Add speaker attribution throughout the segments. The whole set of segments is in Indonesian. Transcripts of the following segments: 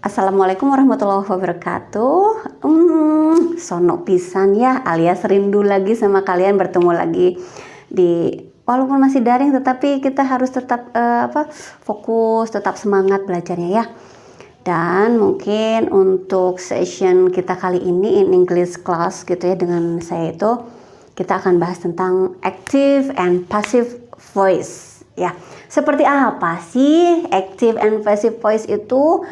Speaker 1: Assalamualaikum warahmatullahi wabarakatuh. Sono pisan ya, alias rindu lagi sama kalian, bertemu lagi di walaupun masih daring, tetapi kita harus tetap fokus, tetap semangat belajarnya ya. Dan mungkin untuk session kita kali ini in English class gitu ya, dengan saya itu kita akan bahas tentang active and passive voice ya. Seperti apa sih active and passive voice itu?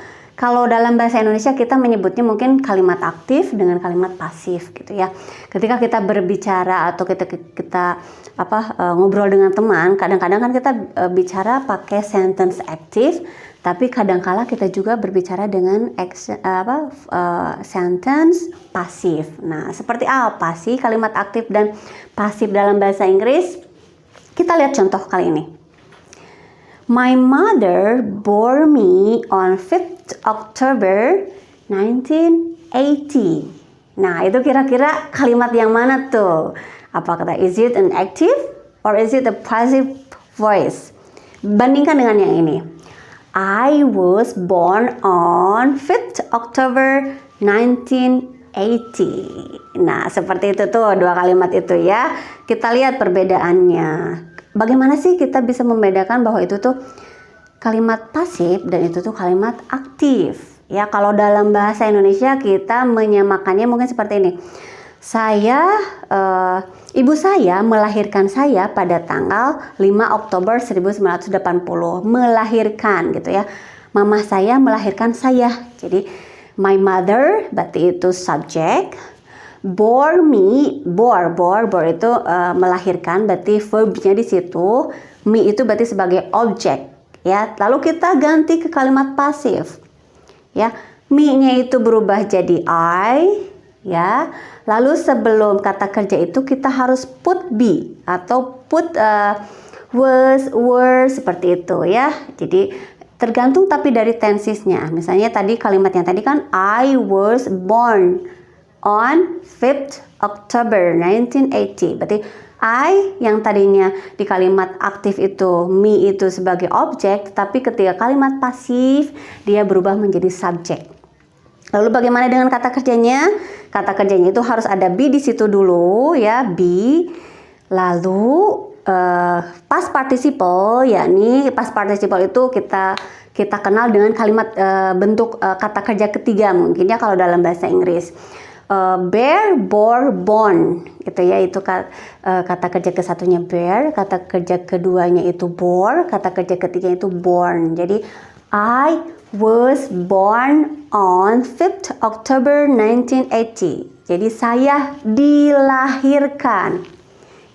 Speaker 1: Kalau dalam bahasa Indonesia kita menyebutnya mungkin kalimat aktif dengan kalimat pasif gitu ya. Ketika kita berbicara atau kita ngobrol dengan teman, kadang-kadang kan kita bicara pakai sentence aktif, tapi kadang-kala kita juga berbicara dengan sentence pasif. Nah, seperti apa sih kalimat aktif dan pasif dalam bahasa Inggris? Kita lihat contoh kali ini. My mother bore me on 5th October 1980. Nah, itu kira-kira kalimat yang mana tuh? Apa kata, is it an active or is it a passive voice? Bandingkan dengan yang ini. I was born on 5th October 1980. Nah, seperti itu tuh dua kalimat itu ya. Kita lihat perbedaannya. Bagaimana sih kita bisa membedakan bahwa itu tuh kalimat pasif dan itu tuh kalimat aktif? Ya, kalau dalam bahasa Indonesia kita menyamakannya mungkin seperti ini. Ibu saya melahirkan saya pada tanggal 5 Oktober 1980. Melahirkan gitu ya. Mama saya melahirkan saya. Jadi my mother berarti itu subjek. Bore me, bore itu melahirkan, berarti verbnya di situ. Me itu berarti sebagai objek, ya. Lalu kita ganti ke kalimat pasif, ya. Me-nya itu berubah jadi I, ya. Lalu sebelum kata kerja itu kita harus put be atau put were seperti itu, ya. Jadi tergantung tapi dari tensesnya. Misalnya tadi kalimat yang tadi kan I was born on 5th October 1980. Berarti I yang tadinya di kalimat aktif itu me itu sebagai objek, tapi ketika kalimat pasif dia berubah menjadi subjek. Lalu bagaimana dengan kata kerjanya? Kata kerjanya itu harus ada be di situ dulu ya, be. Lalu past participle, yakni past participle itu kita kenal dengan kalimat bentuk kata kerja ketiga mungkin ya kalau dalam bahasa Inggris. Bear, bore, born gitu ya, itu kata kerja kesatunya bear, kata kerja keduanya itu bore, kata kerja ketiganya itu born. Jadi I was born on 5th October 1980. Jadi saya dilahirkan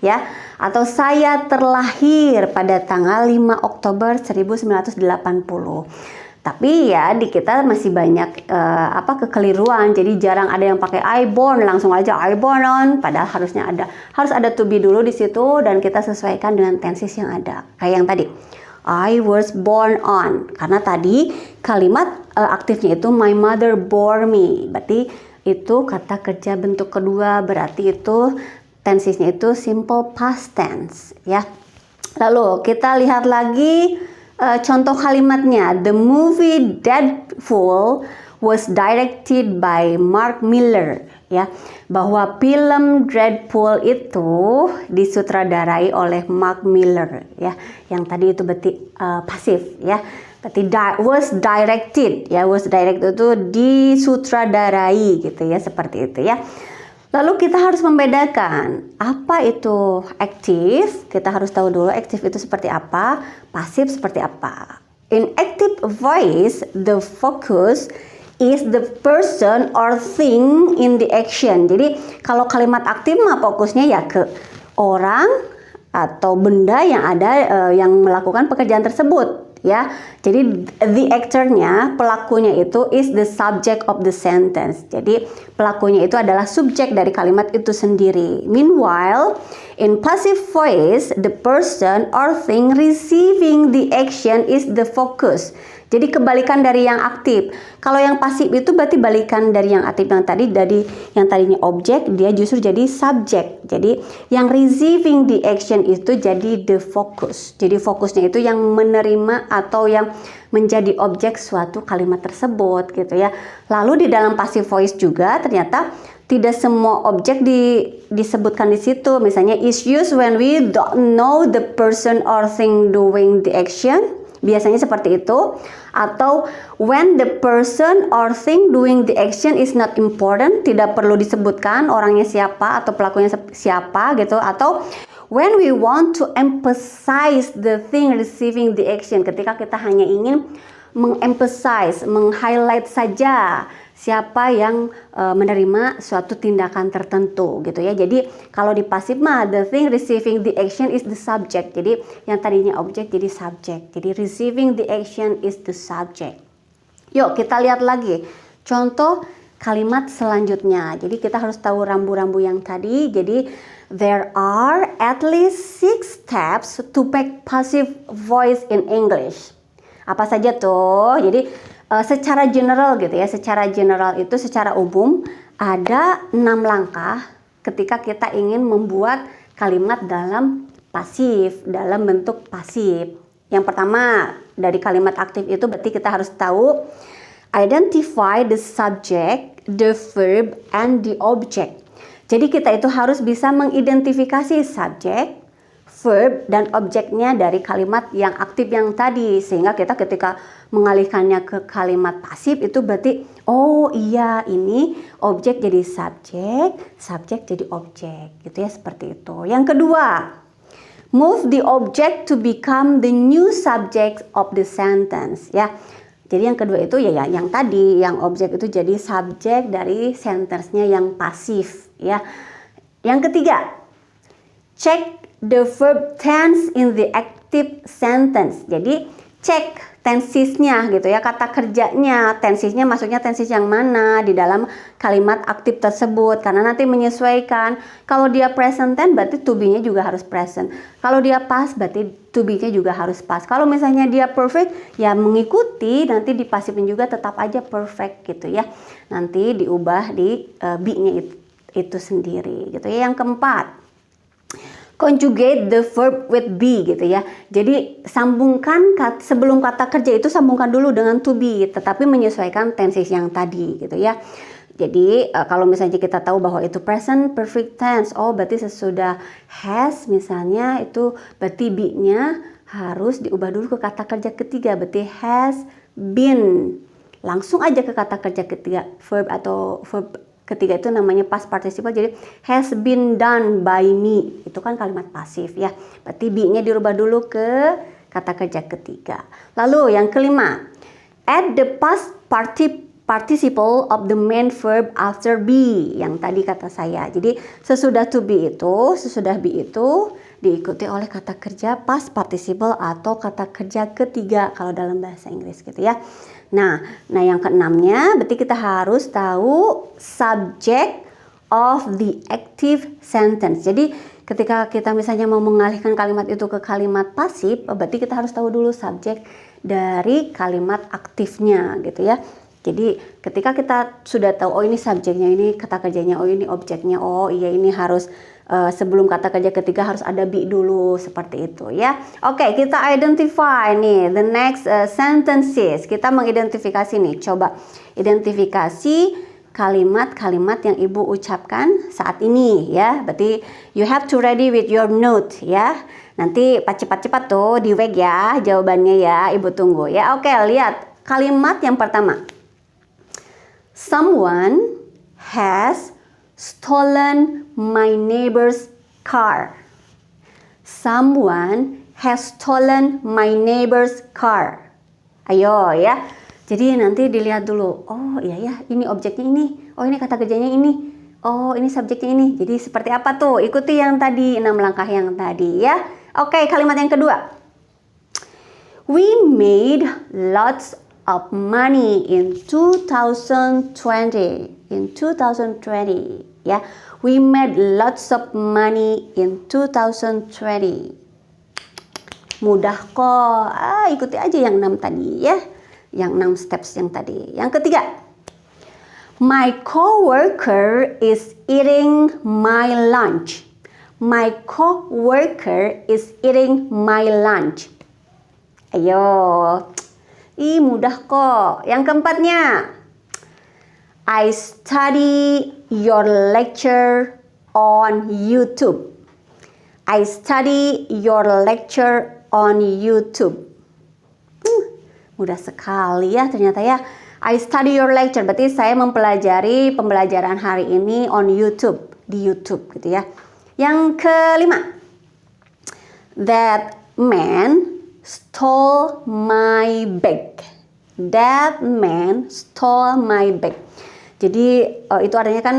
Speaker 1: ya, atau saya terlahir pada tanggal 5 Oktober 1980. Tapi ya di kita masih banyak kekeliruan. Jadi jarang ada yang pakai I born, langsung aja I born on. Padahal harus ada to be dulu di situ dan kita sesuaikan dengan tenses yang ada. Kayak yang tadi, I was born on. Karena tadi kalimat aktifnya itu my mother bore me. Berarti itu kata kerja bentuk kedua, berarti itu tensesnya itu simple past tense ya. Lalu kita lihat lagi contoh kalimatnya. The movie Deadpool was directed by Mark Miller ya, bahwa film Deadpool itu disutradarai oleh Mark Miller ya. Yang tadi itu berarti pasif ya. Berarti was directed ya, was directed itu disutradarai gitu ya, seperti itu ya. Lalu kita harus membedakan apa itu aktif. Kita harus tahu dulu aktif itu seperti apa, pasif seperti apa. In active voice, the focus is the person or thing in the action. Jadi kalau kalimat aktif mah fokusnya ya ke orang atau benda yang ada yang melakukan pekerjaan tersebut. Ya, jadi the actor-nya, pelakunya itu is the subject of the sentence. Jadi pelakunya itu adalah subjek dari kalimat itu sendiri. Meanwhile, in passive voice, the person or thing receiving the action is the focus. Jadi kebalikan dari yang aktif. Kalau yang pasif itu berarti balikan dari yang aktif yang tadi, dari yang tadinya objek dia justru jadi subjek. Jadi yang receiving the action itu jadi the focus. Jadi fokusnya itu yang menerima atau yang menjadi objek suatu kalimat tersebut gitu ya. Lalu di dalam passive voice juga ternyata tidak semua objek disebutkan di situ. Misalnya is used when we don't know the person or thing doing the action. Biasanya seperti itu. Atau when the person or thing doing the action is not important, tidak perlu disebutkan orangnya siapa atau pelakunya siapa gitu. Atau when we want to emphasize the thing receiving the action, ketika kita hanya ingin mengemphasize, meng-highlight saja siapa yang menerima suatu tindakan tertentu gitu ya. Jadi kalau di pasif mah the thing receiving the action is the subject. Jadi yang tadinya objek jadi subject. Jadi receiving the action is the subject. Yuk kita lihat lagi contoh kalimat selanjutnya. Jadi kita harus tahu rambu-rambu yang tadi. Jadi there are at least 6 steps to make passive voice in English. Apa saja tuh? Jadi secara general gitu ya, secara general itu secara umum ada 6 langkah ketika kita ingin membuat kalimat dalam pasif, dalam bentuk pasif. Yang pertama dari kalimat aktif itu berarti kita harus tahu identify the subject, the verb, and the object. Jadi kita itu harus bisa mengidentifikasi subjek, verb, dan objeknya dari kalimat yang aktif yang tadi. Sehingga kita ketika mengalihkannya ke kalimat pasif itu berarti oh iya ini objek jadi subjek, subjek jadi objek gitu ya, seperti itu. Yang kedua, move the object to become the new subject of the sentence ya. Jadi yang kedua itu ya yang tadi, yang objek itu jadi subjek dari sentence-nya yang pasif ya. Yang ketiga, check the verb tense in the active sentence. Jadi cek tensesnya gitu ya, kata kerjanya, tensesnya maksudnya tenses yang mana di dalam kalimat aktif tersebut, karena nanti menyesuaikan. Kalau dia present tense berarti to be-nya juga harus present. Kalau dia past berarti to be-nya juga harus past. Kalau misalnya dia perfect ya mengikuti nanti di pasifnya juga tetap aja perfect gitu ya. Nanti diubah di be-nya itu sendiri gitu ya. Yang keempat, conjugate the verb with be gitu ya. Jadi sambungkan sebelum kata kerja itu sambungkan dulu dengan to be, tetapi menyesuaikan tenses yang tadi gitu ya. Jadi kalau misalnya kita tahu bahwa itu present perfect tense, oh berarti sesudah has misalnya itu berarti be-nya harus diubah dulu ke kata kerja ketiga, berarti has been. Langsung aja ke kata kerja ketiga, verb atau verb ketiga itu namanya past participle, jadi has been done by me. Itu kan kalimat pasif ya. Berarti be-nya dirubah dulu ke kata kerja ketiga. Lalu yang kelima, add the past participle of the main verb after be. Yang tadi kata saya. Jadi sesudah to be itu, sesudah be itu diikuti oleh kata kerja past participle atau kata kerja ketiga kalau dalam bahasa Inggris gitu ya. Nah yang keenamnya berarti kita harus tahu subject of the active sentence. Jadi ketika kita misalnya mau mengalihkan kalimat itu ke kalimat pasif, berarti kita harus tahu dulu subjek dari kalimat aktifnya gitu ya. Jadi ketika kita sudah tahu oh ini subjeknya, ini kata kerjanya, oh ini objeknya, oh iya ini harus sebelum kata kerja ketiga harus ada be dulu, seperti itu ya. Oke, kita identify nih the next sentences. Kita mengidentifikasi nih, coba identifikasi kalimat-kalimat yang ibu ucapkan saat ini ya. Berarti you have to ready with your note ya. Nanti cepat-cepat tuh di weg ya jawabannya ya, ibu tunggu ya. Oke, lihat kalimat yang pertama. Someone has stolen my neighbor's car. Someone has stolen my neighbor's car. Ayo ya. Jadi nanti dilihat dulu. Oh iya ya, ini objeknya ini. Oh ini kata kerjanya ini. Oh ini subjeknya ini. Jadi seperti apa tuh? Ikuti yang tadi, 6 langkah yang tadi ya. Oke, kalimat yang kedua. We made lots of money in 2020. In 2020 ya. We made lots of money in 2020. Mudah kok. Ikuti aja yang 6 tadi ya. Yang 6 steps yang tadi. Yang ketiga, my coworker is eating my lunch. My coworker is eating my lunch. Ayo. Mudah kok. Yang keempatnya, I study your lecture on YouTube. I study your lecture on YouTube. Mudah sekali ya ternyata ya. I study your lecture, berarti saya mempelajari pembelajaran hari ini on YouTube, di YouTube gitu ya. Yang kelima, that man stole my bag. That man stole my bag. Jadi itu artinya kan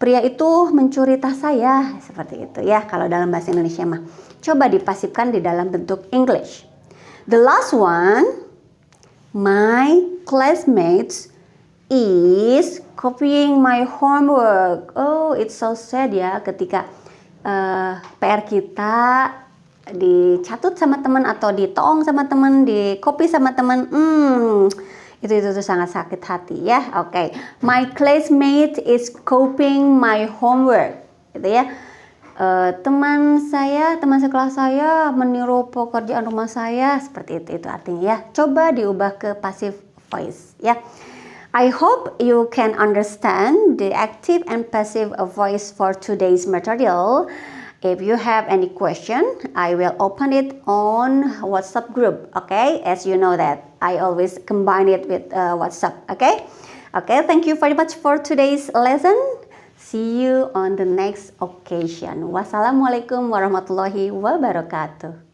Speaker 1: pria itu mencuri tas saya, seperti itu ya kalau dalam bahasa Indonesia mah. Coba dipasifkan di dalam bentuk English. The last one, my classmates is copying my homework. Oh, it's so sad ya ketika PR kita dicatut sama teman atau ditong sama teman, di copy sama teman. Itu sangat sakit hati ya. Oke. My classmate is copying my homework. Gitu ya. Teman sekelas saya meniru pekerjaan rumah saya, seperti itu artinya ya. Coba diubah ke passive voice ya. I hope you can understand the active and passive voice for today's material. If you have any question, I will open it on WhatsApp group. Okay, as you know that I always combine it with WhatsApp. Okay, thank you very much for today's lesson. See you on the next occasion. Wassalamualaikum warahmatullahi wabarakatuh.